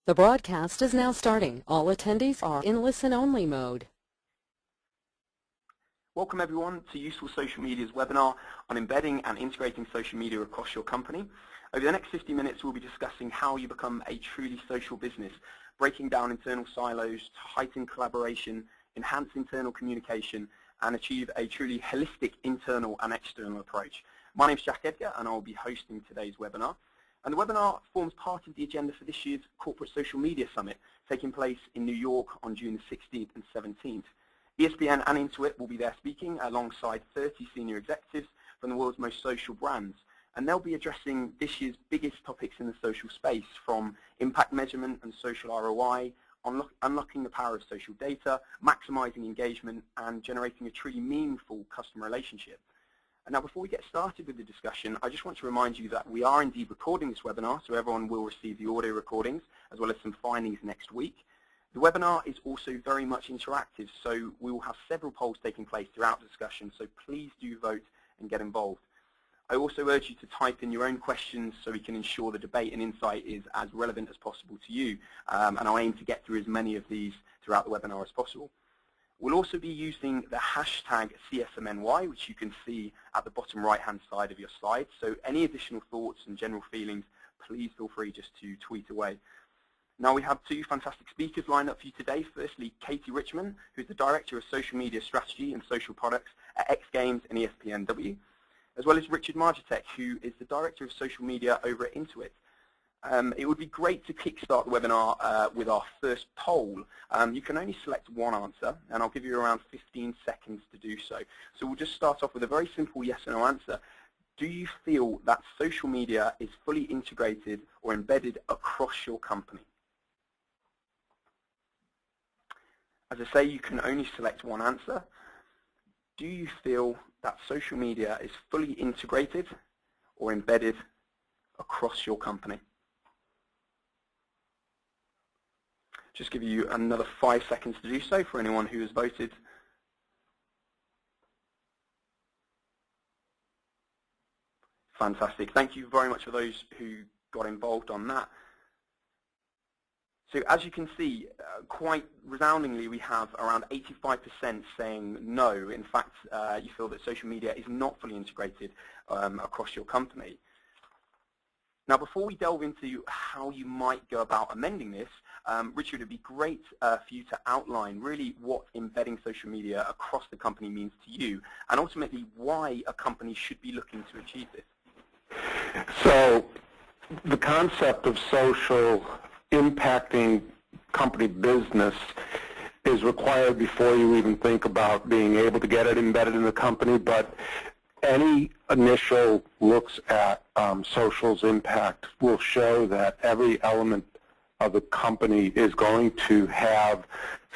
The broadcast is now starting. All attendees are in listen-only mode. Welcome everyone to Useful Social Media's webinar on embedding and integrating social media across your company. Over the next 50 minutes we'll be discussing how you become a truly social business, breaking down internal silos to heighten collaboration, enhance internal communication, and achieve a truly holistic internal and external approach. My name is Jack Edgar and I'll be hosting today's webinar. And the webinar forms part of the agenda for this year's Corporate Social Media Summit, taking place in New York on June the 16th and 17th. ESPN and Intuit will be there speaking alongside 30 senior executives from the world's most social brands. And they'll be addressing this year's biggest topics in the social space, from impact measurement and social ROI, unlocking the power of social data, maximizing engagement, and generating a truly meaningful customer relationship. And now, before we get started with the discussion, I just want to remind you that we are indeed recording this webinar, so everyone will receive the audio recordings as well as some findings next week. The webinar is also very much interactive, so we will have several polls taking place throughout the discussion, so please do vote and get involved. I also urge you to type in your own questions so we can ensure the debate and insight is as relevant as possible to you, and I'll aim to get through as many of these throughout the webinar as possible. We'll also be using the hashtag CSMNY, which you can see at the bottom right-hand side of your slide. So any additional thoughts and general feelings, please feel free just to tweet away. Now, we have two fantastic speakers lined up for you today. Firstly, Katie Richmond, who's the Director of Social Media Strategy and Social Products at X Games and ESPNW, as well as Richard Marjatek, who is the Director of Social Media over at Intuit. It would be great to kickstart the webinar with our first poll. You can only select one answer, and I'll give you around 15 seconds to do so. So we'll just start off with a very simple yes or no answer. Do you feel that social media is fully integrated or embedded across your company? As I say, you can only select one answer. Do you feel that social media is fully integrated or embedded across your company? Just give you another 5 seconds to do so for anyone who has voted. Fantastic. Thank you very much for those who got involved on that. So as you can see, quite resoundingly, we have around 85% saying no. In fact, you feel that social media is not fully integrated across your company. Now, before we delve into how you might go about amending this, Richard, it would be great for you to outline really what embedding social media across the company means to you, and ultimately why a company should be looking to achieve this. So the concept of social impacting company business is required before you even think about being able to get it embedded in the company, but any initial looks at social's impact will show that every element of the company is going to have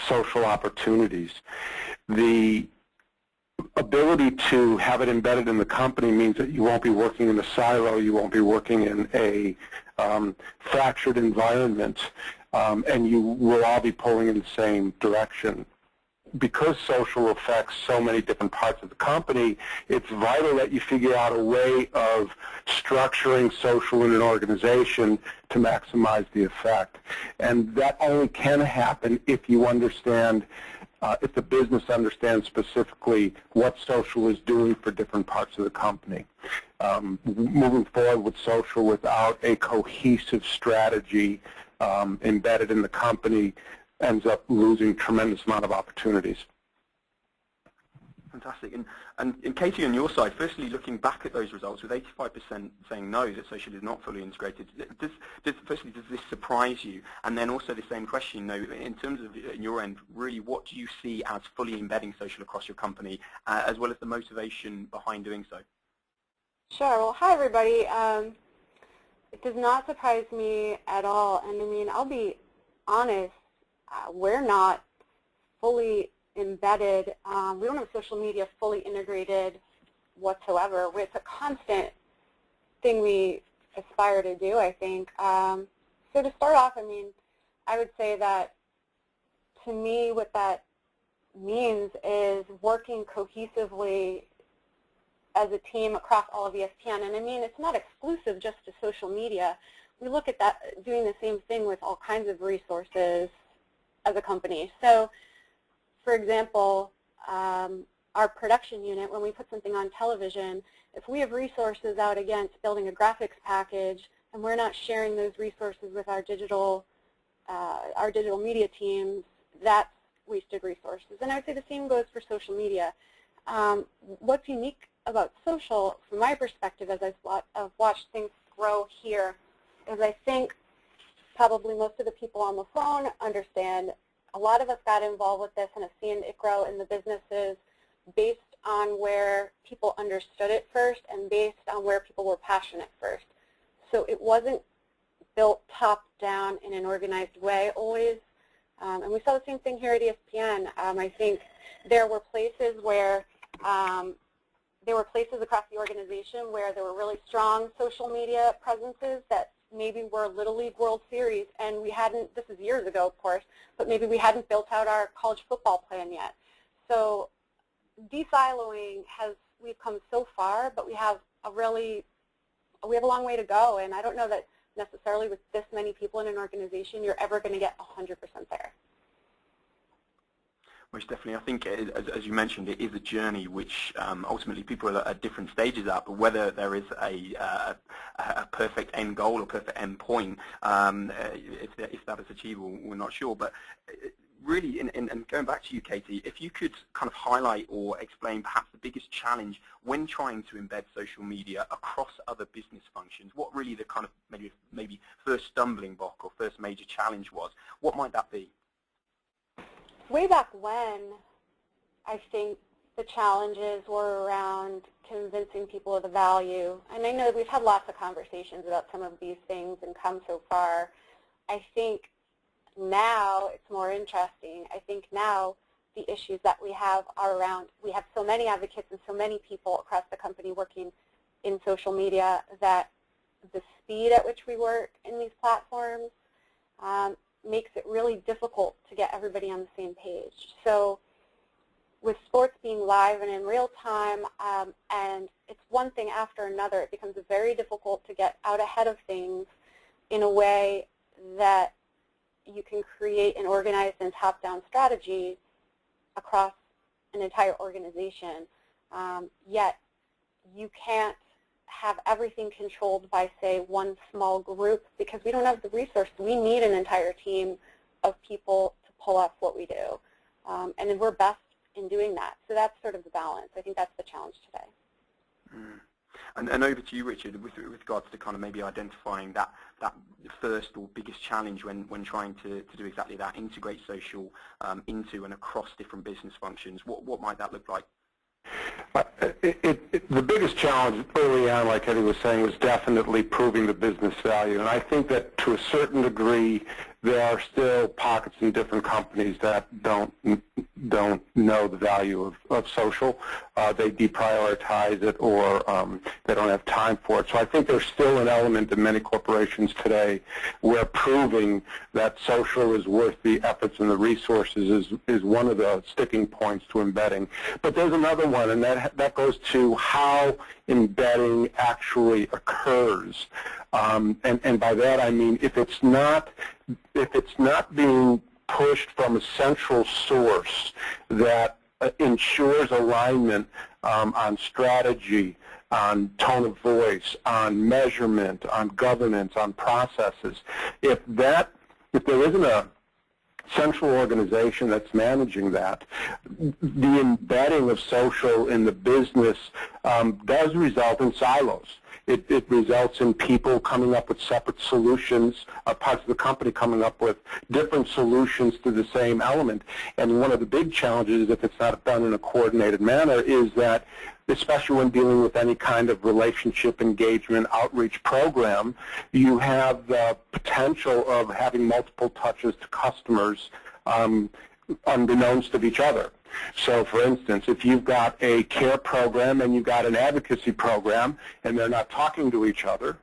social opportunities. The ability to have it embedded in the company means that you won't be working in a silo, you won't be working in a fractured environment, and you will all be pulling in the same direction. Because social affects so many different parts of the company, it's vital that you figure out a way of structuring social in an organization to maximize the effect. And that only can happen if you understand, if the business understands specifically what social is doing for different parts of the company. Moving forward with social without a cohesive strategy embedded in the company ends up losing a tremendous amount of opportunities. Fantastic. And Katie, on your side, firstly, looking back at those results, with 85% saying no, that social is not fully integrated, firstly, does this surprise you? And then also the same question, in terms of your end, really, what do you see as fully embedding social across your company, as well as the motivation behind doing so? Sure. Well, hi, everybody. It does not surprise me at all. And I mean, I'll be honest, we're not fully embedded. We don't have social media fully integrated whatsoever. It's a constant thing we aspire to do, I think. So to start off, I mean, I would say that to me what that means is working cohesively as a team across all of ESPN. And I mean, it's not exclusive just to social media. we look at that, doing the same thing with all kinds of resources as a company. So, for example, our production unit, when we put something on television, if we have resources out against building a graphics package and we're not sharing those resources with our digital media teams, that's wasted resources. And I would say the same goes for social media. What's unique about social, from my perspective, as I've watched things grow here, is I think probably most of the people on the phone understand. A lot of us got involved with this and have seen it grow in the businesses based on where people understood it first and based on where people were passionate first. So it wasn't built top-down in an organized way always. And we saw the same thing here at ESPN. I think there were places where across the organization where there were really strong social media presences that maybe were Little League World Series, and we hadn't, this is years ago, of course, but maybe we hadn't built out our college football plan yet. So de-siloing we've come so far, but we have a long way to go, and I don't know that necessarily with this many people in an organization you're ever going to get 100% there. Most definitely. I think, as you mentioned, it is a journey which ultimately people are at different stages at, but whether there is a perfect end goal or perfect end point, if that is achievable, we're not sure. But really, and going back to you, Katie, if you could kind of highlight or explain perhaps the biggest challenge when trying to embed social media across other business functions, what really the kind of maybe first stumbling block or first major challenge was, what might that be? Way back when, I think the challenges were around convincing people of the value. And I know that we've had lots of conversations about some of these things and come so far. I think now it's more interesting. I think now the issues that we have are around, we have so many advocates and so many people across the company working in social media that the speed at which we work in these platforms makes it really difficult to get everybody on the same page. So with sports being live and in real time, and it's one thing after another, it becomes very difficult to get out ahead of things in a way that you can create an organized and top-down strategy across an entire organization. Yet you can't have everything controlled by, say, one small group because we don't have the resources. We need an entire team of people to pull off what we do. And we're best in doing that. So that's sort of the balance. I think that's the challenge today. And over to you, Richard, with regards to kind of maybe identifying that first or biggest challenge when trying to do exactly that, integrate social into and across different business functions. What might that look like? The biggest challenge early on, like Eddie was saying, was definitely proving the business value. And I think that to a certain degree, there are still pockets in different companies that don't know the value of social. They deprioritize it, or they don't have time for it. So I think there's still an element in many corporations today where proving that social is worth the efforts and the resources is one of the sticking points to embedding. But there's another one, and that goes to how embedding actually occurs. And by that I mean if it's not being pushed from a central source that ensures alignment on strategy, on tone of voice, on measurement, on governance, on processes, if there isn't a central organization that's managing that, the embedding of social in the business does result in silos. It results in people coming up with separate solutions, parts of the company coming up with different solutions to the same element. And one of the big challenges, if it's not done in a coordinated manner, is that, especially when dealing with any kind of relationship engagement outreach program, you have the potential of having multiple touches to customers unbeknownst to each other. So, for instance, if you've got a care program and you've got an advocacy program and they're not talking to each other,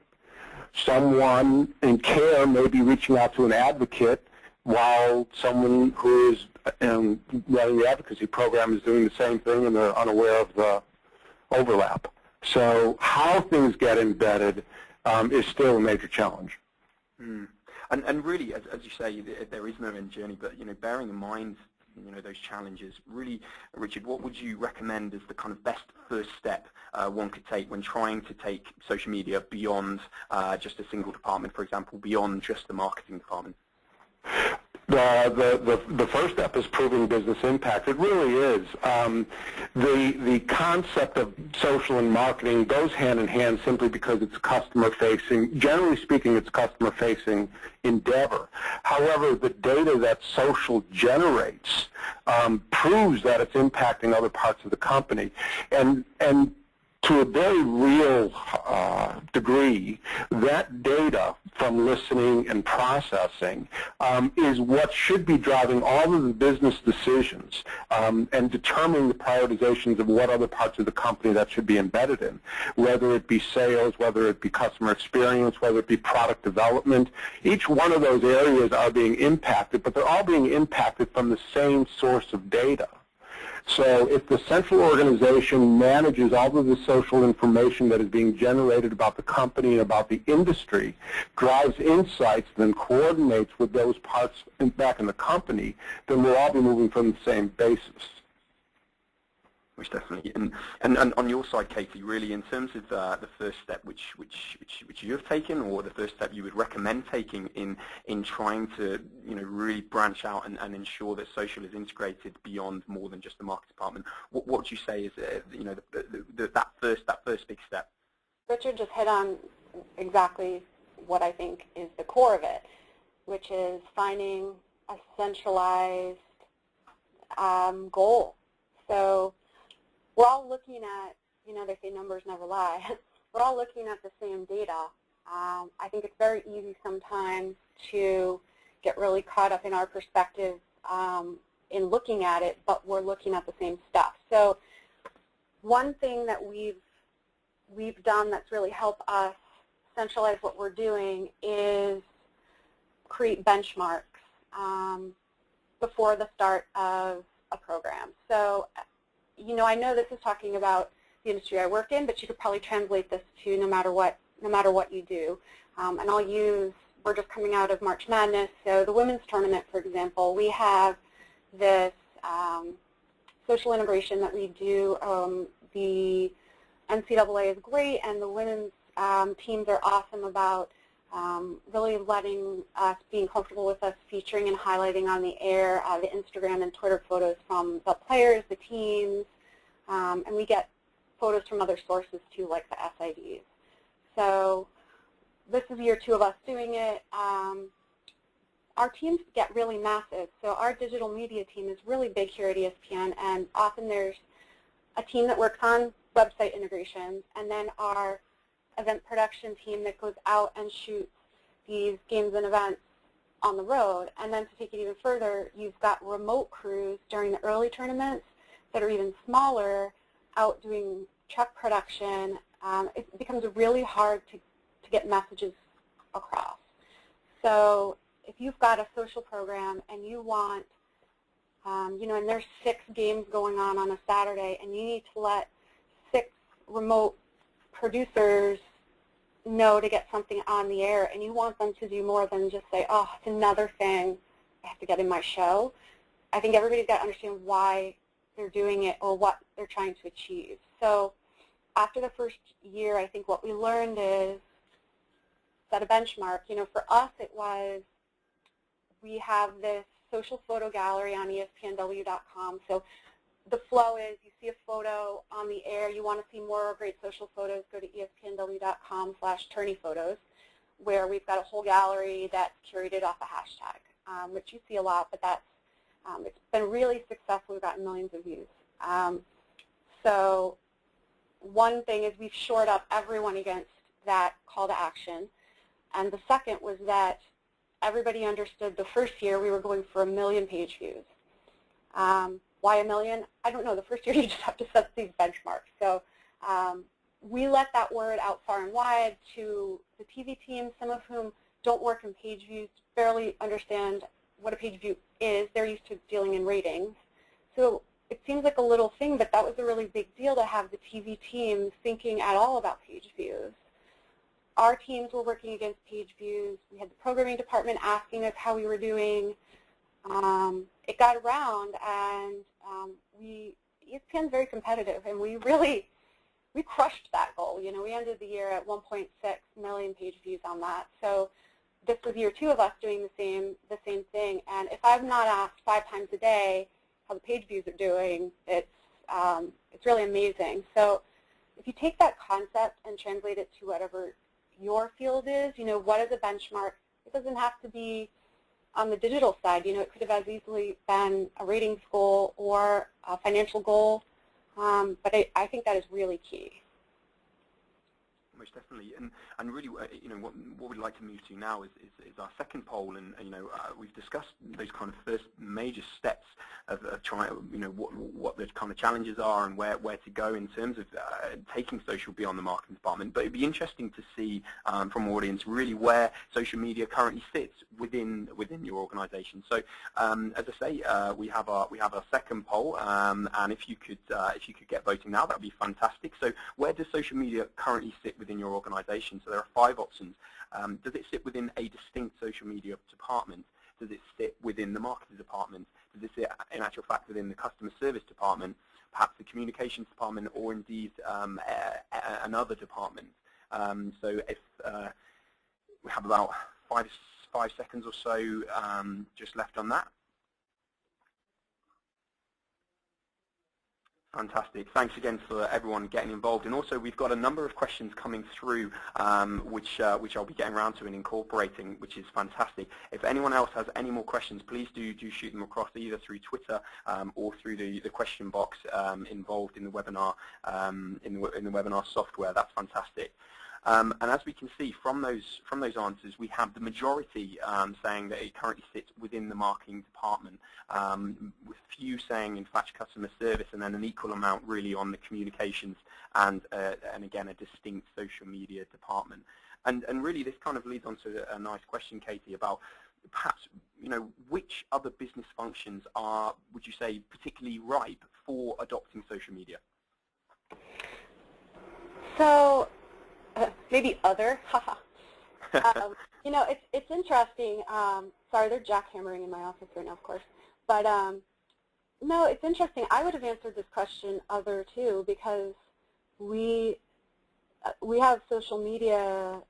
someone in care may be reaching out to an advocate while someone who is running the advocacy program is doing the same thing and they're unaware of the overlap. So how things get embedded is still a major challenge. Mm. And really, as you say, there is no end journey, but bearing in mind those challenges, really, Richard, what would you recommend as the kind of best first step one could take when trying to take social media beyond just a single department, for example, beyond just the marketing department? The first step is proving business impact. It really is. The concept of social and marketing goes hand in hand simply because it's customer-facing. Generally speaking, it's customer-facing endeavor. However, the data that social generates proves that it's impacting other parts of the company. And to a very real degree, that data from listening and processing is what should be driving all of the business decisions and determining the prioritizations of what other parts of the company that should be embedded in, whether it be sales, whether it be customer experience, whether it be product development. Each one of those areas are being impacted, but they're all being impacted from the same source of data. So if the central organization manages all of the social information that is being generated about the company and about the industry, drives insights, then coordinates with those parts back in the company, then we'll all be moving from the same basis. Which definitely, and on your side, Katie, really, in terms of the first step which you have taken, or the first step you would recommend taking in trying to really branch out and ensure that social is integrated beyond more than just the market department, what would you say is that first big step? Richard just hit on exactly what I think is the core of it, which is finding a centralized goal. So we're all looking at, they say numbers never lie. We're all looking at the same data. I think it's very easy sometimes to get really caught up in our perspective in looking at it, but we're looking at the same stuff. So one thing that we've done that's really helped us centralize what we're doing is create benchmarks before the start of a program. So I know this is talking about the industry I work in, but you could probably translate this to no matter what you do. And I'll use, we're just coming out of March Madness, so the women's tournament, for example, we have this social integration that we do. The NCAA is great, and the women's teams are awesome about really letting us, being comfortable with us featuring and highlighting on the air the Instagram and Twitter photos from the players, the teams, and we get photos from other sources too, like the SIDs. So this is year 2 of us doing it. Our teams get really massive. So our digital media team is really big here at ESPN, and often there's a team that works on website integrations, and then our event production team that goes out and shoots these games and events on the road. And then to take it even further, you've got remote crews during the early tournaments that are even smaller, out doing truck production. It becomes really hard to get messages across. So if you've got a social program and you want, and there's 6 games going on a Saturday, and you need to let 6 remote producers know to get something on the air, and you want them to do more than just say, oh, it's another thing I have to get in my show. I think everybody's got to understand why they're doing it or what they're trying to achieve. So after the first year, I think what we learned is set a benchmark. For us it was, we have this social photo gallery on ESPNW.com. So the flow is, you see a photo on the air, you want to see more great social photos, go to ESPNW.com/tourneyphotos, where we've got a whole gallery that's curated off a hashtag, which you see a lot, but that's, it's been really successful. We've gotten millions of views. So one thing is we've shored up everyone against that call to action. And the second was that everybody understood the first year we were going for 1 million page views. Why 1 million? I don't know. The first year you just have to set these benchmarks. So we let that word out far and wide to the TV team, some of whom don't work in page views, barely understand what a page view is. They're used to dealing in ratings. So it seems like a little thing, but that was a really big deal to have the TV team thinking at all about page views. our teams were working against page views. We had the programming department asking us how we were doing. It got around, and ESPN's very competitive, and we crushed that goal. You know, we ended the year at 1.6 million page views on that. So this was year 2 of us doing the same thing. And if I'm not asked 5 times a day how the page views are doing, it's really amazing. So if you take that concept and translate it to whatever your field is, you know, what is a benchmark? It doesn't have to be on the digital side. You know, it could have as easily been a ratings goal or a financial goal. But I think that is really key. Most definitely, and really, you know, what we'd like to move to now is our second poll, and you know, we've discussed those kind of first major steps of trying, you know, what the kind of challenges are and where to go in terms of taking social beyond the marketing department. But it'd be interesting to see from our audience really where social media currently sits within your organisation. So as I say, we have our second poll, and if you could get voting now, that'd be fantastic. So where does social media currently sit within your organization? So there are 5 options. Does it sit within a distinct social media department? Does it sit within the marketing department? Does it sit, in actual fact, within the customer service department, perhaps the communications department, or indeed another department? So if we have about 5 seconds or so just left on that. Fantastic. Thanks again for everyone getting involved. And also, we've got a number of questions coming through, which I'll be getting around to and incorporating, which is fantastic. If anyone else has any more questions, please do shoot them across either through Twitter or through the question box involved in the webinar in the webinar software. That's fantastic. And as we can see from those answers, we have the majority saying that it currently sits within the marketing department, with few saying, in fact, customer service, and then an equal amount really on the communications and again a distinct social media department. And really, this kind of leads on to a nice question, Katie, about perhaps, you know, which other business functions are, would you say, particularly ripe for adopting social media? So maybe other, you know, it's interesting. Sorry, they're jackhammering in my office right now, of course. But no, it's interesting. I would have answered this question other too, because we have social media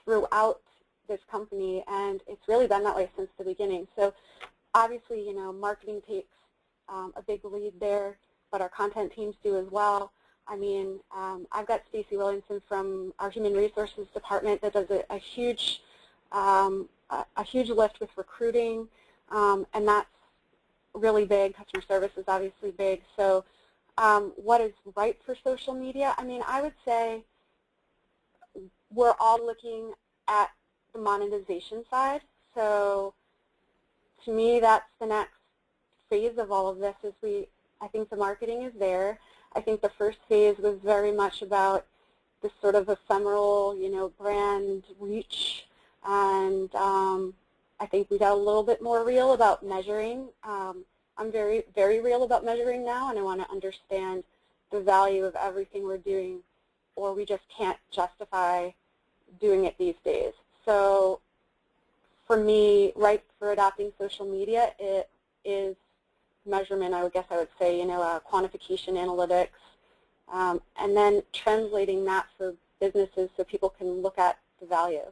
throughout this company, and it's really been that way since the beginning. So obviously, you know, marketing takes a big lead there, but our content teams do as well. I mean, I've got Stacey Williamson from our Human Resources Department that does a huge lift with recruiting, and that's really big. Customer service is obviously big. So what is right for social media? I mean, I would say we're all looking at the monetization side. So to me, that's the next phase of all of this. I think the marketing is there. I think the first phase was very much about this sort of ephemeral, you know, brand reach, and I think we got a little bit more real about measuring. I'm very, very real about measuring now, and I want to understand the value of everything we're doing, or we just can't justify doing it these days. So for me, right for adopting social media, it is measurement. I would say, you know, quantification analytics, and then translating that for businesses so people can look at the value.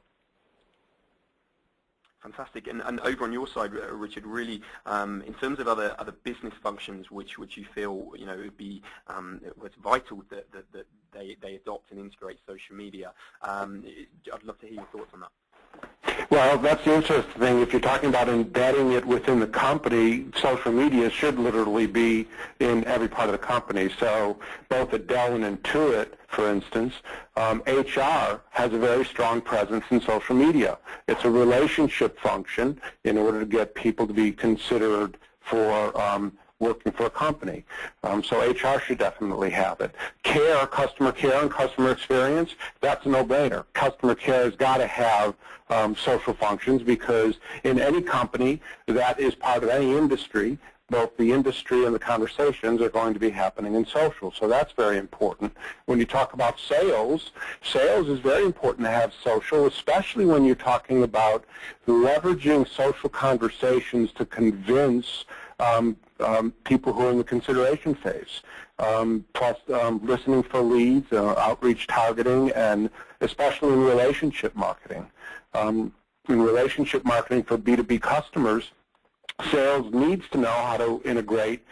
Fantastic. And over on your side, Richard, really, in terms of other business functions which you feel, you know, would be was vital that they adopt and integrate social media, I'd love to hear your thoughts on that. Well, that's the interesting thing. If you're talking about embedding it within the company, social media should literally be in every part of the company. So both at Dell and Intuit, for instance, HR has a very strong presence in social media. It's a relationship function in order to get people to be considered for working for a company. So HR should definitely have it. Customer care and customer experience, that's a no-brainer. Customer care has got to have social functions, because in any company that is part of any industry, both the industry and the conversations are going to be happening in social. So that's very important. When you talk about sales, sales is very important to have social, especially when you're talking about leveraging social conversations to convince people who are in the consideration phase. Plus listening for leads, outreach targeting, and especially in relationship marketing. In relationship marketing for B2B customers, sales needs to know how to integrate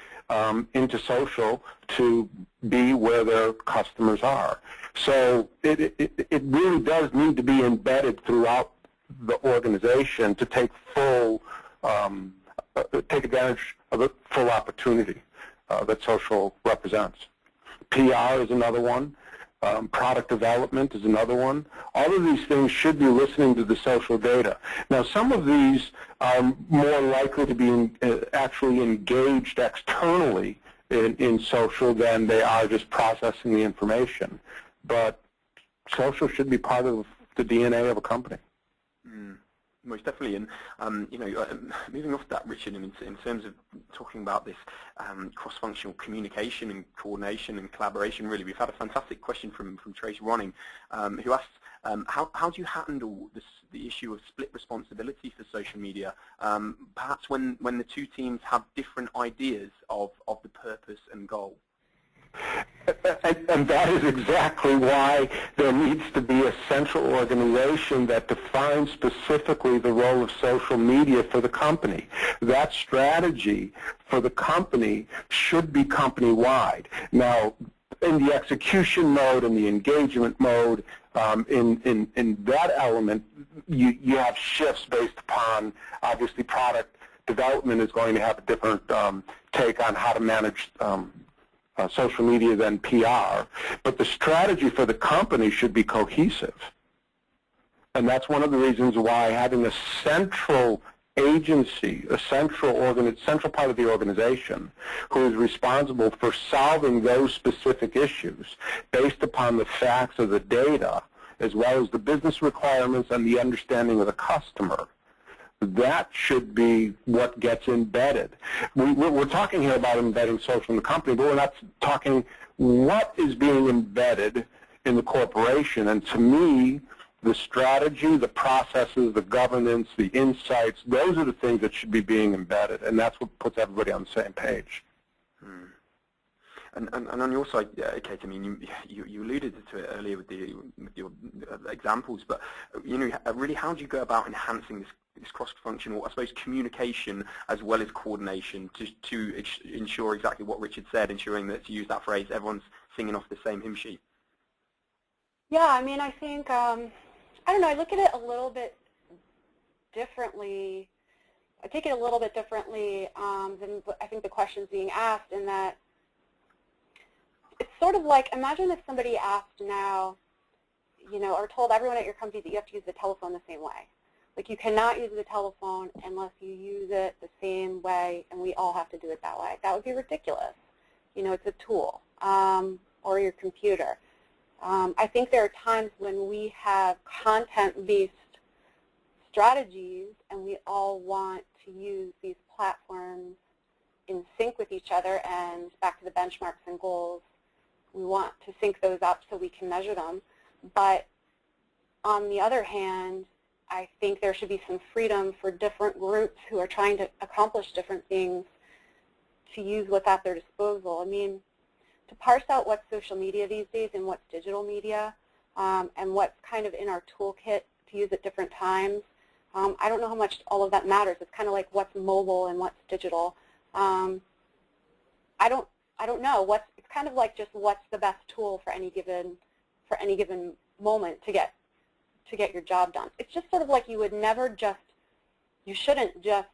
into social to be where their customers are. So it really does need to be embedded throughout the organization to take advantage of the full opportunity that social represents. PR is another one. Product development is another one. All of these things should be listening to the social data. Now, some of these are more likely to be actually engaged externally in social than they are just processing the information. But social should be part of the DNA of a company. Most definitely, and moving off that, Richard, in terms of talking about this cross-functional communication and coordination and collaboration, really, we've had a fantastic question from Trace Ronning, who asked, how do you handle the issue of split responsibility for social media, perhaps when the two teams have different ideas of the purpose and goal? And that is exactly why there needs to be a central organization that defines specifically the role of social media for the company. That strategy for the company should be company-wide. Now, in the execution mode and the engagement mode, in that element, you have shifts based upon, obviously, product development is going to have a different take on how to manage social media than PR, but the strategy for the company should be cohesive. And that's one of the reasons why having a central agency, a central part of the organization who is responsible for solving those specific issues based upon the facts of the data, as well as the business requirements and the understanding of the customer, that should be what gets embedded. We're talking here about embedding social in the company, but we're not talking what is being embedded in the corporation. And to me, the strategy, the processes, the governance, the insights, those are the things that should be being embedded, and that's what puts everybody on the same page. And on your side, Kate, I mean, you alluded to it earlier with your examples, but really, how do you go about enhancing this cross-functional, I suppose, communication as well as coordination to ensure exactly what Richard said, ensuring that, to use that phrase, everyone's singing off the same hymn sheet? Yeah, I mean, I think, I don't know, I look at it a little bit differently. I take it a little bit differently than I think the question's being asked, in that it's sort of like, imagine if somebody asked now, or told everyone at your company that you have to use the telephone the same way. Like, you cannot use the telephone unless you use it the same way, and we all have to do it that way. That would be ridiculous. It's a tool, or your computer. I think there are times when we have content-based strategies, and we all want to use these platforms in sync with each other, and back to the benchmarks and goals, we want to sync those up so we can measure them. But on the other hand, I think there should be some freedom for different groups who are trying to accomplish different things to use what's at their disposal. I mean, to parse out what's social media these days and what's digital media, and what's kind of in our toolkit to use at different times, I don't know how much all of that matters. It's kind of like what's mobile and what's digital. I don't know. It's kind of like just what's the best tool for any given moment to get your job done. It's just sort of like you shouldn't just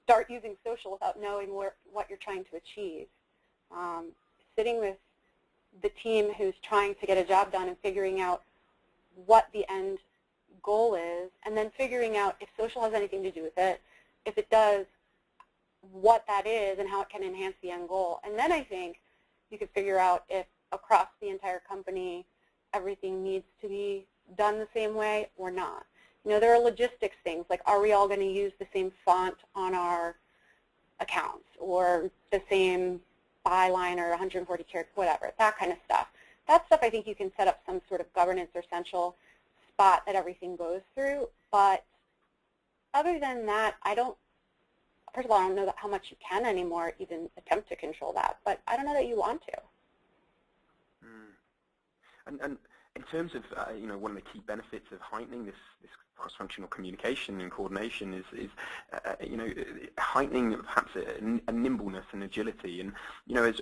start using social without knowing what you're trying to achieve. Sitting with the team who's trying to get a job done and figuring out what the end goal is, and then figuring out if social has anything to do with it, if it does, what that is and how it can enhance the end goal. And then I think you could figure out if across the entire company everything needs to be done the same way or not. There are logistics things, like, are we all going to use the same font on our accounts or the same byline or 140 characters, whatever, that kind of stuff. That stuff I think you can set up some sort of governance or central spot that everything goes through. But other than that, first of all, I don't know how much you can anymore even attempt to control that, but I don't know that you want to. And in terms of, one of the key benefits of heightening this cross-functional communication and coordination is heightening perhaps a nimbleness and agility. And,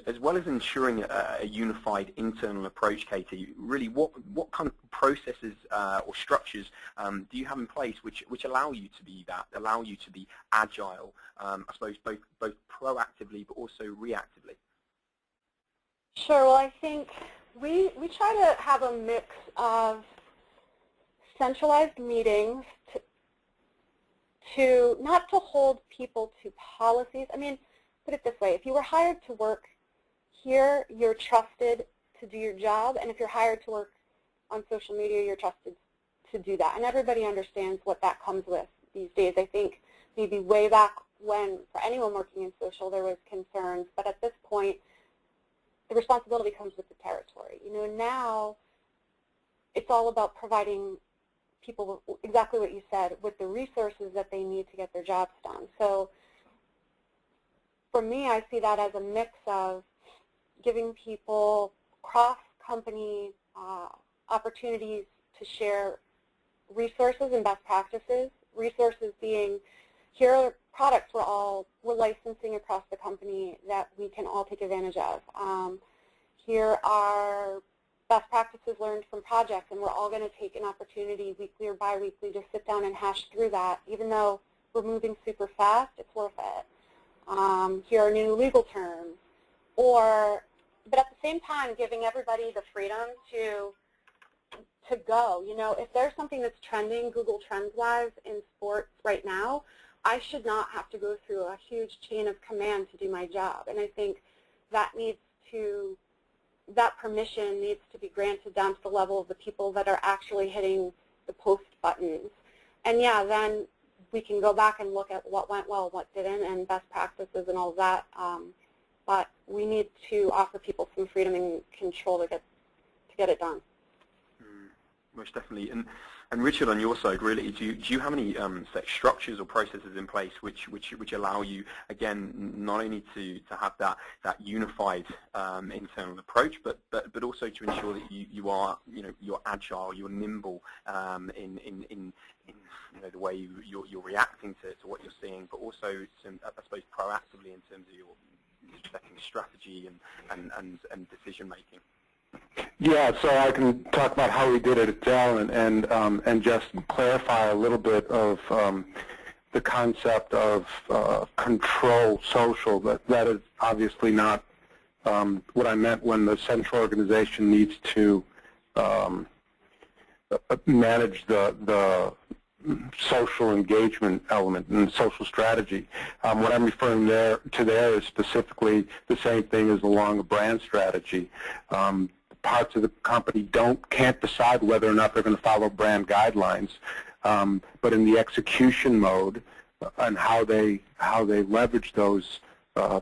as well as ensuring a unified internal approach, Katie, really what kind of processes or structures do you have in place which allow you to be agile, I suppose, both proactively but also reactively? Sure. Well, I think we try to have a mix of centralized meetings to not to hold people to policies. I mean, put it this way, if you were hired to work here, you're trusted to do your job, and if you're hired to work on social media, you're trusted to do that. And everybody understands what that comes with these days. I think maybe way back when, for anyone working in social, there was concerns, but at this point, the responsibility comes with the territory. Now it's all about providing people, exactly what you said, with the resources that they need to get their jobs done. So for me, I see that as a mix of giving people cross-company opportunities to share resources and best practices, resources being, here are products we're licensing across the company that we can all take advantage of. Here are best practices learned from projects, and we're all going to take an opportunity weekly or biweekly to sit down and hash through that. Even though we're moving super fast, it's worth it. Here are new legal terms. But at the same time, giving everybody the freedom to go. If there's something that's trending, Google Trends-wise, in sports right now, I should not have to go through a huge chain of command to do my job. And I think that permission needs to be granted down to the level of the people that are actually hitting the post buttons. And yeah, then we can go back and look at what went well, what didn't, and best practices and all of that. But we need to offer people some freedom and control to get it done. Most definitely. And Richard, on your side, really, do you have any structures or processes in place which allow you, again, not only to have that unified internal approach, but also to ensure that you are, you're agile, you're nimble in the way you're reacting to what you're seeing, but also, I suppose, proactively in terms of your setting strategy and decision making. Yeah, so I can talk about how we did it at Dell and just clarify a little bit of the concept of control social. That is obviously not what I meant when the central organization needs to manage the social engagement element and social strategy. What I'm referring there is specifically the same thing as along a brand strategy. Parts of the company can't decide whether or not they're going to follow brand guidelines, but in the execution mode and how they leverage those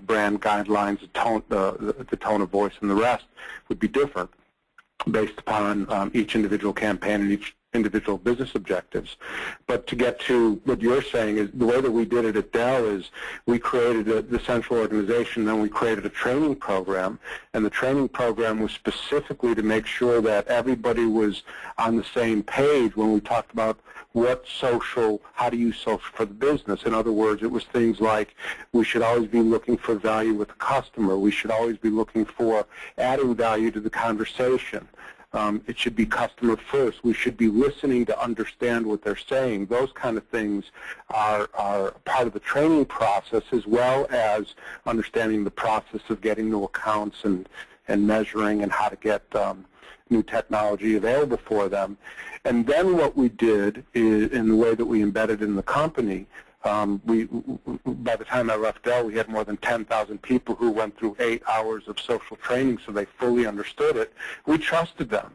brand guidelines, the tone of voice, and the rest would be different based upon each individual campaign and each individual business objectives. But to get to what you're saying, is the way that we did it at Dell is we created the central organization, then we created a training program, and the training program was specifically to make sure that everybody was on the same page when we talked about how to use social for the business. In other words, it was things like we should always be looking for value with the customer. We should always be looking for adding value to the conversation. It should be customer first. We should be listening to understand what they're saying. Those kind of things are part of the training process, as well as understanding the process of getting new accounts and measuring and how to get new technology available for them. And then what we did is, in the way that we embedded in the company, by the time I left Dell, we had more than 10,000 people who went through 8 hours of social training, so they fully understood it. We trusted them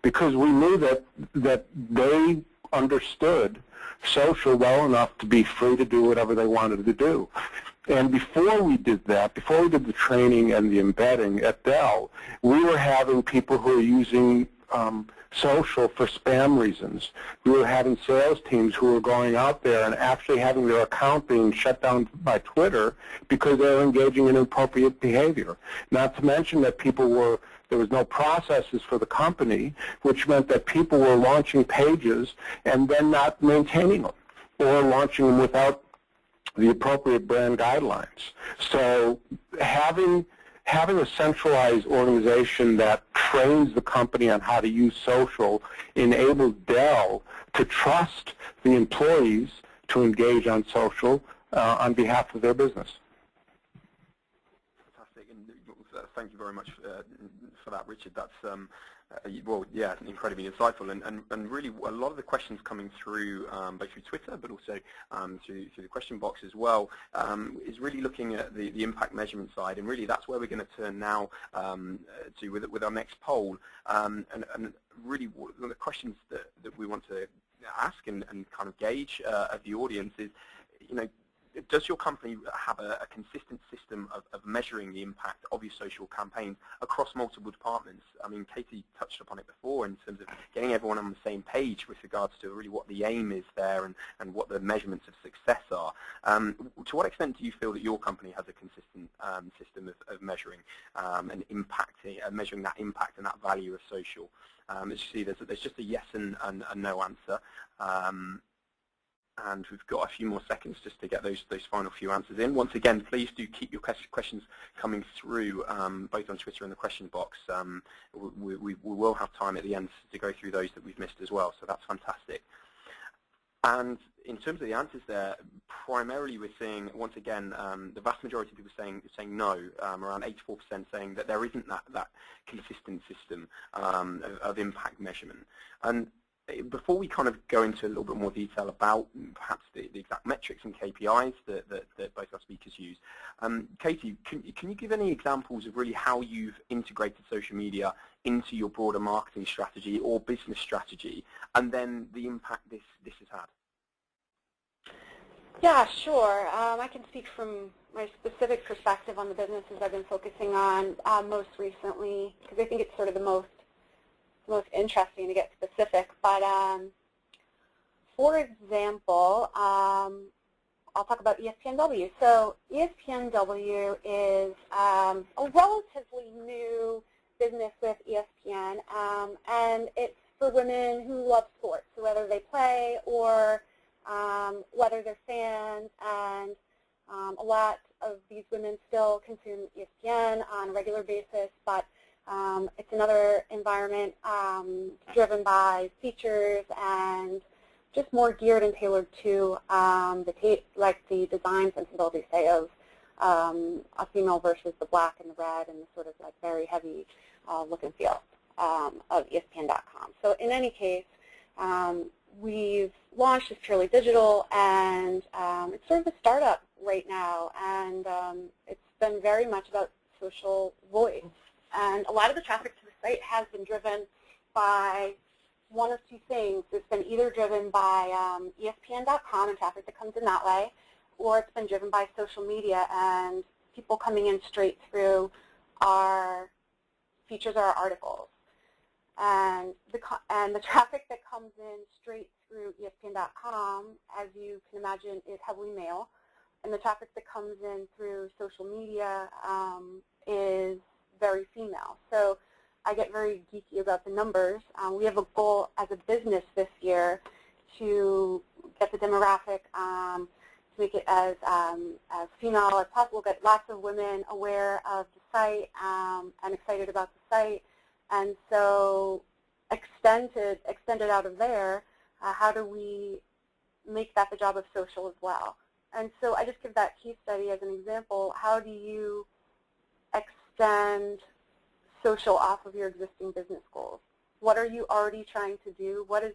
because we knew that they understood social well enough to be free to do whatever they wanted to do. And before we did that, before we did the training and the embedding at Dell, we were having people who were using social for spam reasons. We were having sales teams who were going out there and actually having their account being shut down by Twitter because they were engaging in inappropriate behavior. Not to mention that there was no processes for the company, which meant that people were launching pages and then not maintaining them, or launching them without the appropriate brand guidelines. So having a centralized organization that trains the company on how to use social enables Dell to trust the employees to engage on social on behalf of their business. Fantastic, and thank you very much for that, Richard. That's well, yeah, incredibly insightful, and really a lot of the questions coming through both through Twitter but also through the question box as well is really looking at the impact measurement side, and really that's where we're going to turn now to with our next poll, and really one of the questions that we want to ask and kind of gauge of the audience is, you know, does your company have a consistent system of measuring the impact of your social campaigns across multiple departments? I mean, Katie touched upon it before in terms of getting everyone on the same page with regards to really what the aim is there and what the measurements of success are. To what extent do you feel that your company has a consistent system of measuring and measuring that impact and that value of social? As you see, there's just a yes and a no answer. And we've got a few more seconds just to get those final few answers in. Once again, please do keep your questions coming through, both on Twitter and the question box. We will have time at the end to go through those that we've missed as well, so that's fantastic. And in terms of the answers there, primarily we're seeing, once again, the vast majority of people saying no, around 84% saying that there isn't that consistent system of impact measurement. And before we kind of go into a little bit more detail about perhaps the exact metrics and KPIs that both our speakers use, Katie, can you give any examples of really how you've integrated social media into your broader marketing strategy or business strategy, and then the impact this has had? Yeah, sure. I can speak from my specific perspective on the businesses I've been focusing on most recently, because I think it's sort of the most interesting to get specific. But for example, I'll talk about ESPNW. So ESPNW is a relatively new business with ESPN, and it's for women who love sports, so whether they play or whether they're fans. And a lot of these women still consume ESPN on a regular basis, but it's another environment driven by features and just more geared and tailored to the design sensibility, say, of a female versus the black and the red and the sort of like very heavy look and feel of ESPN.com. So in any case, we've launched as purely digital, and it's sort of a startup right now, and it's been very much about social voice. And a lot of the traffic to the site has been driven by one of two things. It's been either driven by ESPN.com and traffic that comes in that way, or it's been driven by social media and people coming in straight through our features or our articles. And the traffic that comes in straight through ESPN.com, as you can imagine, is heavily male. And the traffic that comes in through social media is very female. So I get very geeky about the numbers. We have a goal as a business this year to get the demographic, to make it as female as possible, get lots of women aware of the site and excited about the site. And so extended out of there, how do we make that the job of social as well? And so I just give that case study as an example. How do you extend social off of your existing business goals? What are you already trying to do? What is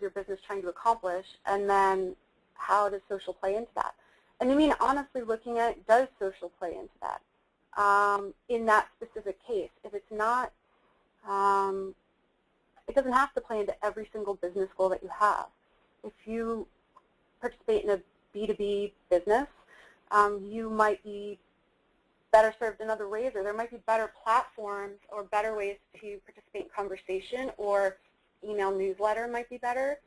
your business trying to accomplish? And then how does social play into that? And I mean, honestly, looking at it, does social play into that? In that specific case, if it's not, it doesn't have to play into every single business goal that you have. If you participate in a B2B business, you might be better served in other ways, or there might be better platforms or better ways to participate in conversation, or email newsletter might be better.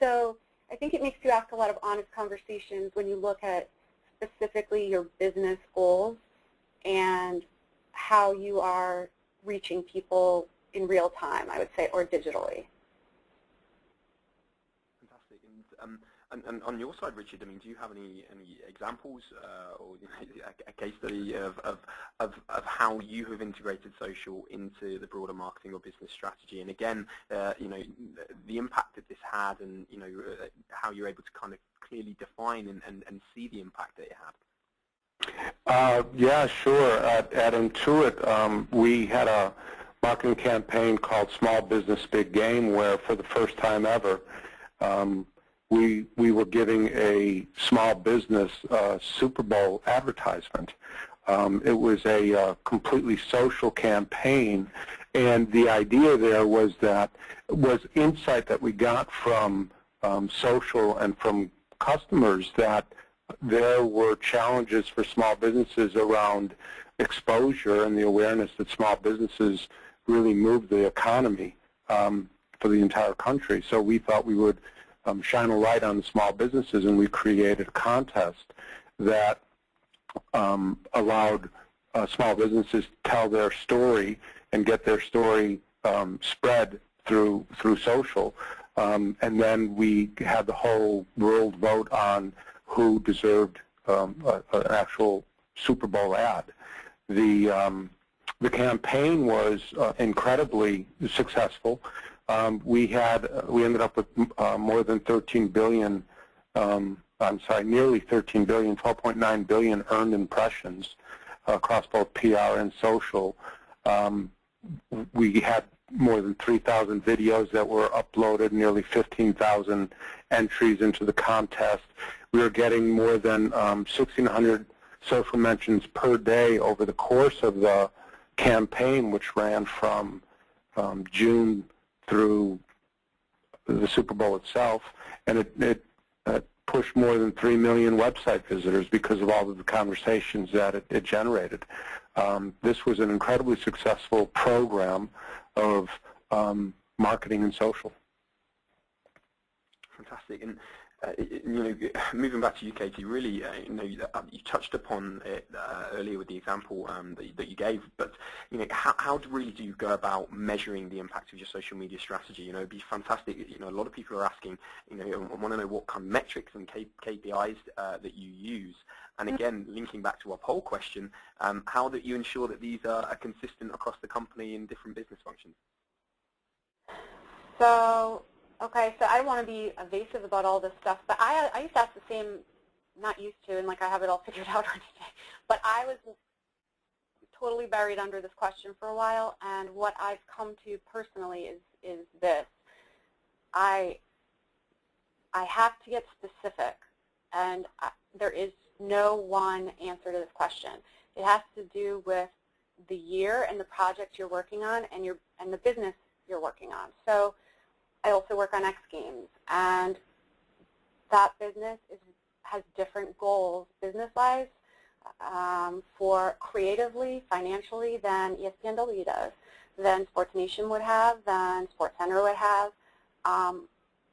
So I think it makes you ask a lot of honest conversations when you look at specifically your business goals and how you are reaching people in real time, I would say, or digitally. Fantastic. And on your side, Richard, I mean, do you have any examples or a case study of how you have integrated social into the broader marketing or business strategy? And again, the impact that this had, and how you're able to kind of clearly define and see the impact that it had. Yeah, sure. At Intuit, we had a marketing campaign called Small Business Big Game, where for the first time ever, we were giving a small business Super Bowl advertisement. It was a completely social campaign, and the idea there was insight that we got from social and from customers, that there were challenges for small businesses around exposure and the awareness that small businesses really move the economy for the entire country. So we thought we would shine a light on the small businesses, and we created a contest that allowed small businesses to tell their story and get their story spread through social. And then we had the whole world vote on who deserved an actual Super Bowl ad. The campaign was incredibly successful. We ended up with more than 13 billion, nearly 13 billion, 12.9 billion earned impressions across both PR and social. We had more than 3,000 videos that were uploaded, nearly 15,000 entries into the contest. We were getting more than 1,600 social mentions per day over the course of the campaign, which ran from June through the Super Bowl itself, and it pushed more than 3 million website visitors because of all of the conversations that it generated. This was an incredibly successful program of marketing and social. Fantastic. And moving back to you, Katie, really, you touched upon it earlier with the example that you gave, but how really do you go about measuring the impact of your social media strategy? It'd be fantastic. A lot of people are asking, want to know what kind of metrics and KPIs that you use. And again, linking back to our poll question, how do you ensure that these are consistent across the company in different business functions? Okay, so I don't want to be evasive about all this stuff, but I used to ask the same, not used to, and like I have it all figured out or anything, but I was totally buried under this question for a while, and what I've come to personally is this. I have to get specific, and there is no one answer to this question. It has to do with the year and the project you're working on and the business you're working on. So I also work on X Games, and that business has different goals business-wise for creatively, financially than ESPNW does, than Sports Nation would have, than SportsCenter would have.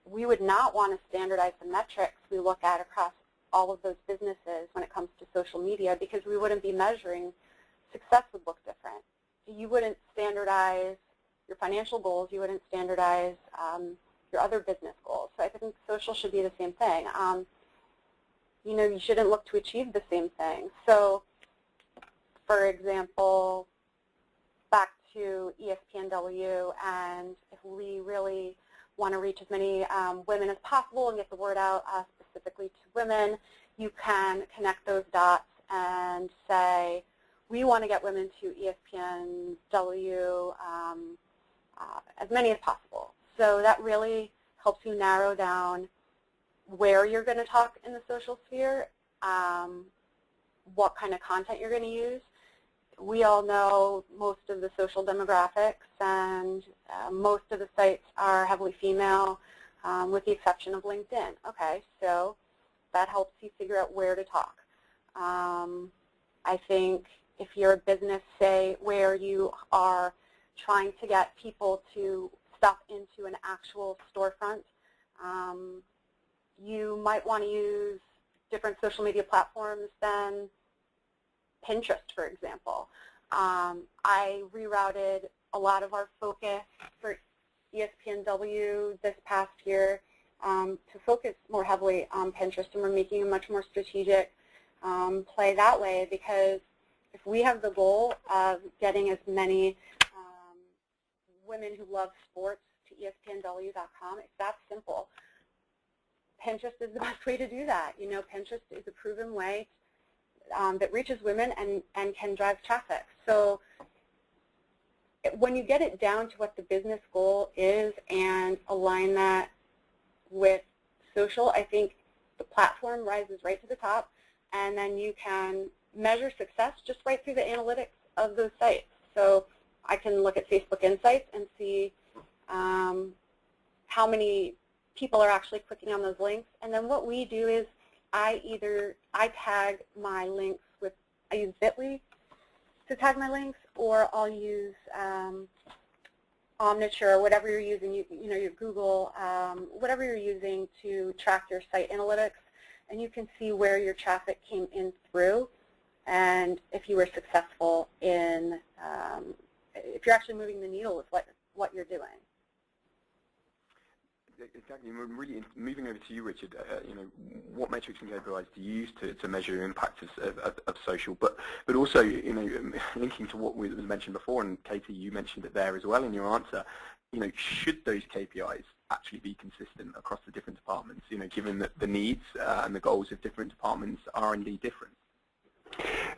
We would not want to standardize the metrics we look at across all of those businesses when it comes to social media, because we wouldn't be measuring success would look different. You wouldn't standardize your financial goals, you wouldn't standardize your other business goals. So I think social should be the same thing. You shouldn't look to achieve the same thing. So, for example, back to ESPNW, and if we really want to reach as many women as possible and get the word out specifically to women, you can connect those dots and say, we want to get women to ESPNW as many as possible. So that really helps you narrow down where you're going to talk in the social sphere, what kind of content you're going to use. We all know most of the social demographics, and most of the sites are heavily female. with the exception of LinkedIn. Okay, so that helps you figure out where to talk. I think if you're a business, say, where you are trying to get people to step into an actual storefront, you might want to use different social media platforms than Pinterest, for example. I rerouted a lot of our focus for ESPNW this past year to focus more heavily on Pinterest, and we're making a much more strategic play that way, because if we have the goal of getting as many women who love sports to ESPNW.com, it's that simple. Pinterest is the best way to do that. You know, Pinterest is a proven way that reaches women and can drive traffic. So when you get it down to what the business goal is and align that with social, I think the platform rises right to the top, and then you can measure success just right through the analytics of those sites. So I can look at Facebook Insights and see how many people are actually clicking on those links. And then what we do is I tag my links with, I use Bitly to tag my links, or I'll use Omniture, or whatever you're using, you know, your Google, whatever you're using to track your site analytics, and you can see where your traffic came in through, and if you were successful in, if you're actually moving the needle with what you're doing. Exactly. And really, moving over to you, Richard, you know, what metrics and KPIs do you use to measure the impact of social? But also, you know, linking to what was mentioned before, and Katie, you mentioned it there as well in your answer. You know, should those KPIs actually be consistent across the different departments? You know, given that the needs and the goals of different departments are indeed different.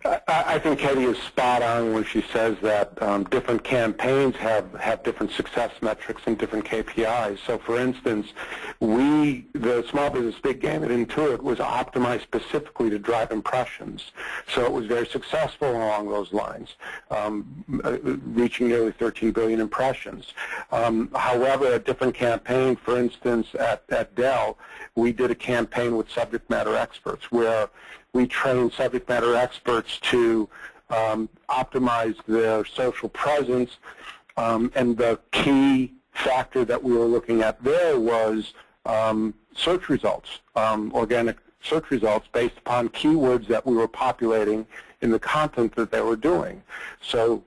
I think Katie is spot on when she says that different campaigns have different success metrics and different KPIs. So, for instance, the Small Business Big Game at Intuit was optimized specifically to drive impressions. So it was very successful along those lines, reaching nearly 13 billion impressions. However, a different campaign, for instance, at Dell, we did a campaign with subject matter experts where we trained subject matter experts to optimize their social presence, and the key factor that we were looking at there was search results, organic search results based upon keywords that we were populating in the content that they were doing. So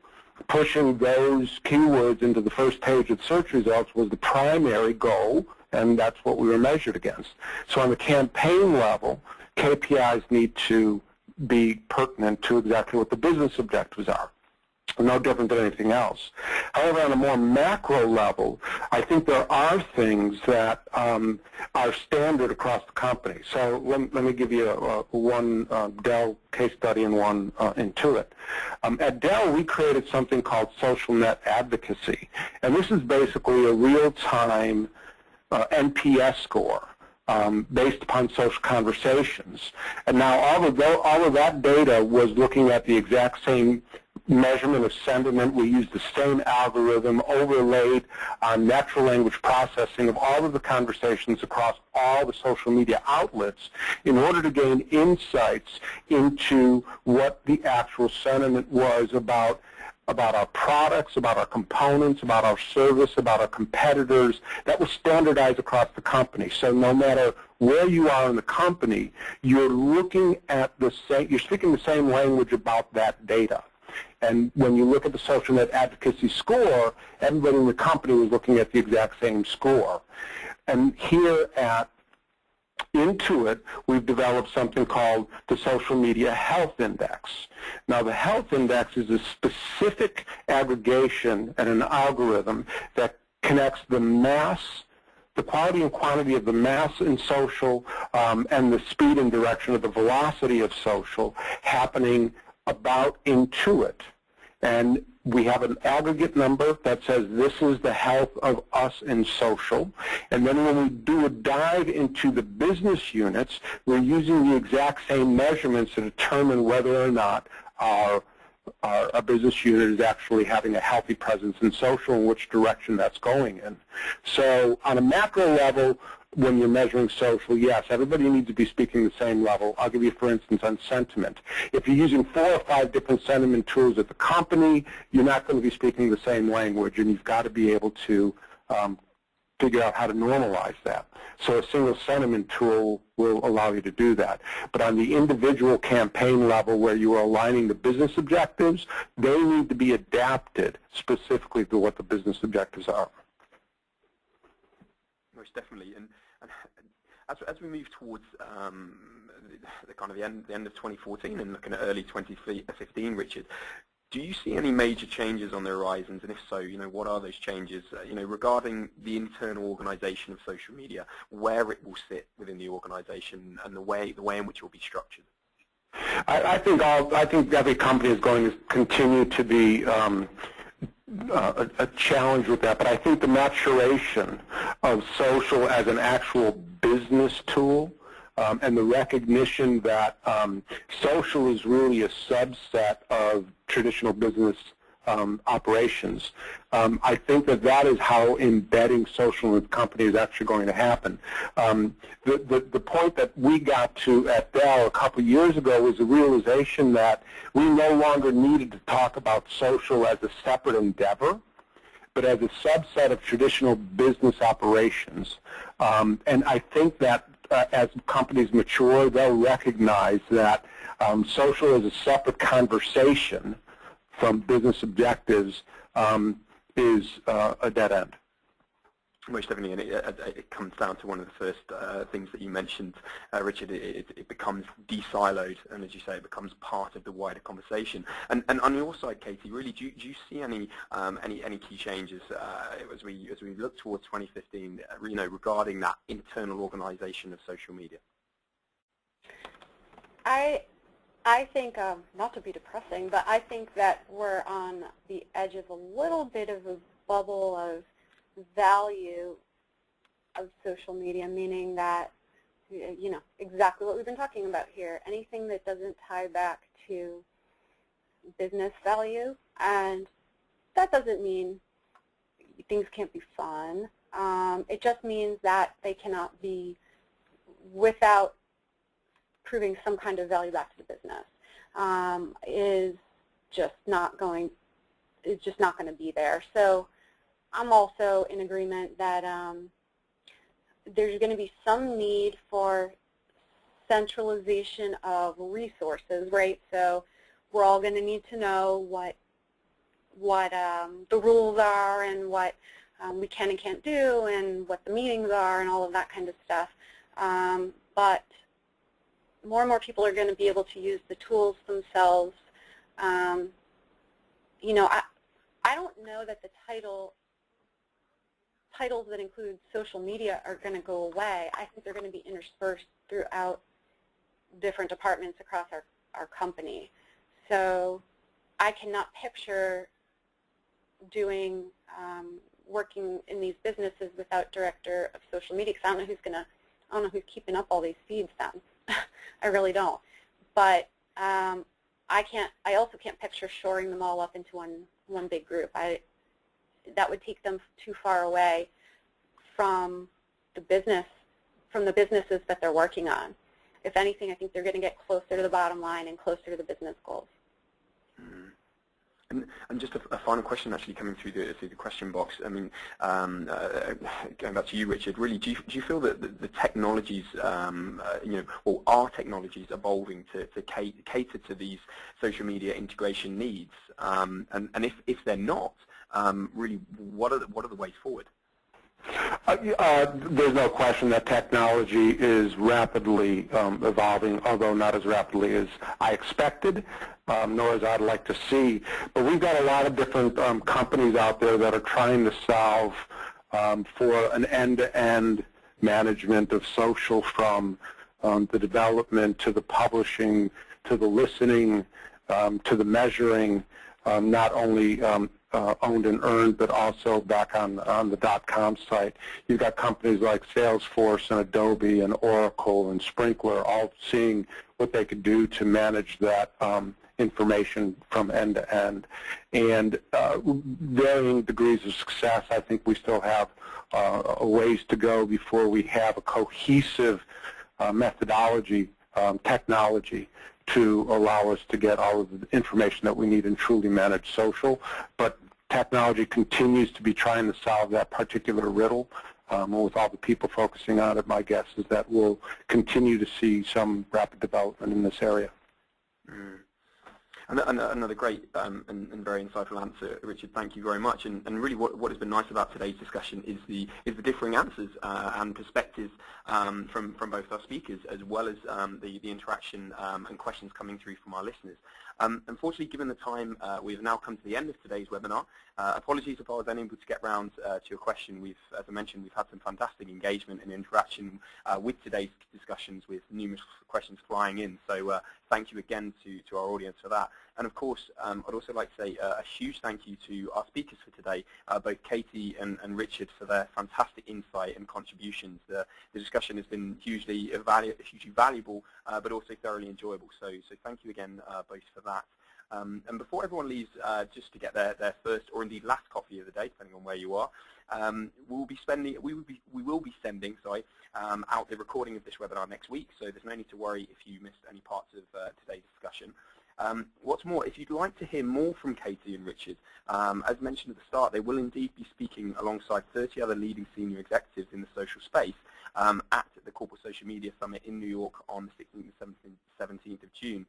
pushing those keywords into the first page of search results was the primary goal, and that's what we were measured against. So on the campaign level, KPIs need to be pertinent to exactly what the business objectives are. No different than anything else. However, on a more macro level, I think there are things that are standard across the company. So let me give you one Dell case study and one Intuit. At Dell, we created something called Social Net Advocacy, and this is basically a real-time NPS score. Based upon social conversations. And now all of that data was looking at the exact same measurement of sentiment. We used the same algorithm overlaid on natural language processing of all of the conversations across all the social media outlets in order to gain insights into what the actual sentiment was about our products, about our components, about our service, about our competitors. That was standardized across the company. So no matter where you are in the company, you're looking at you're speaking the same language about that data. And when you look at the Social Net Advocacy score, everybody in the company was looking at the exact same score. And here at Intuit, we've developed something called the Social Media Health Index. Now, the Health Index is a specific aggregation and an algorithm that connects the mass, the quality and quantity of the mass in social, and the speed and direction of the velocity of social happening about Intuit. And we have an aggregate number that says this is the health of us in social. And then when we do a dive into the business units, we're using the exact same measurements to determine whether or not our our business unit is actually having a healthy presence in social and which direction that's going in. So on a macro level, when you're measuring social, yes, everybody needs to be speaking the same level. I'll give you, for instance, on sentiment. If you're using 4 or 5 different sentiment tools at the company, you're not going to be speaking the same language, and you've got to be able to figure out how to normalize that. So a single sentiment tool will allow you to do that. But on the individual campaign level where you are aligning the business objectives, they need to be adapted specifically to what the business objectives are. Most definitely. And as we move towards the kind of the end of 2014 and looking at early 2015, Richard, do you see any major changes on the horizons? And if so, what are those changes, regarding the internal organization of social media, where it will sit within the organization and the way in which it will be structured? I think every company is going to continue to be a challenge with that, but I think the maturation of social as an actual business tool and the recognition that social is really a subset of traditional business operations. I think that is how embedding social in the company is actually going to happen. The point that we got to at Dell a couple of years ago was the realization that we no longer needed to talk about social as a separate endeavor, but as a subset of traditional business operations. And I think that as companies mature, they'll recognize that social as a separate conversation from business objectives is a dead end. Most definitely, and it comes down to one of the first things that you mentioned, Richard. It becomes de-siloed, and as you say, it becomes part of the wider conversation. And on your side, Katie, really, do you see any key changes as we look towards 2015, regarding that internal organization of social media? I think, not to be depressing, but I think that we're on the edge of a little bit of a bubble of value of social media, meaning that, exactly what we've been talking about here, anything that doesn't tie back to business value. And that doesn't mean things can't be fun. It just means that they cannot be without proving some kind of value back to the business. Is just not going to be there. So I'm also in agreement that there's going to be some need for centralization of resources, right? So we're all going to need to know what the rules are and what we can and can't do and what the meetings are and all of that kind of stuff. But more and more people are going to be able to use the tools themselves. I don't know that the titles that include social media are going to go away. I think they're going to be interspersed throughout different departments across our company. So I cannot picture working in these businesses without director of social media, because I don't know who's keeping up all these feeds then. I really don't. But I also can't picture shoring them all up into one big group. That would take them too far away from the businesses that they're working on. If anything, I think they're going to get closer to the bottom line and closer to the business goals. Mm. And just a final question, actually, coming through the question box. I mean, going back to you, Richard. Really, do you feel that the technologies, or are technologies evolving to cater to these social media integration needs? And if they're not, really, what are the ways forward? There's no question that technology is rapidly evolving, although not as rapidly as I expected, nor as I'd like to see. But we've got a lot of different companies out there that are trying to solve for an end-to-end management of social, from the development to the publishing to the listening to the measuring, not only owned and earned, but also back on the .com site. You've got companies like Salesforce and Adobe and Oracle and Sprinklr all seeing what they could do to manage that information from end to end. And varying degrees of success, I think we still have a ways to go before we have a cohesive methodology, technology, to allow us to get all of the information that we need in truly managed social. But technology continues to be trying to solve that particular riddle. With all the people focusing on it, my guess is that we'll continue to see some rapid development in this area. Mm. Another great and very insightful answer, Richard. Thank you very much. And really, what has been nice about today's discussion is the differing answers and perspectives from both our speakers, as well as the interaction and questions coming through from our listeners. Unfortunately, given the time, we've now come to the end of today's webinar. Apologies if I was unable to get round to your question. As I mentioned, we've had some fantastic engagement and interaction with today's discussions, with numerous questions flying in. So thank you again to our audience for that. And of course, I'd also like to say a huge thank you to our speakers for today, both Katie and Richard, for their fantastic insight and contributions. The discussion has been hugely valuable, but also thoroughly enjoyable. So thank you again both for that. And before everyone leaves, just to get their first or indeed last coffee of the day, depending on where you are, we will be sending out the recording of this webinar next week. So there's no need to worry if you missed any parts of today's discussion. What's more, if you'd like to hear more from Katie and Richard, as mentioned at the start, they will indeed be speaking alongside 30 other leading senior executives in the social space at the Corporate Social Media Summit in New York on the 16th and 17th of June.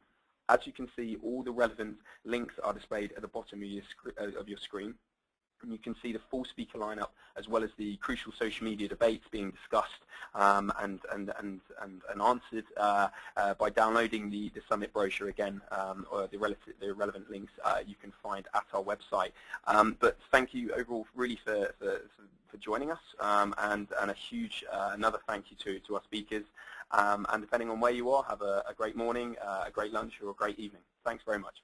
As you can see, all the relevant links are displayed at the bottom of your screen. And you can see the full speaker lineup, as well as the crucial social media debates being discussed and answered by downloading the summit brochure again, or the relevant links you can find at our website. But thank you overall, really, for joining us, and a huge another thank you to our speakers. And depending on where you are, have a great morning, a great lunch, or a great evening. Thanks very much.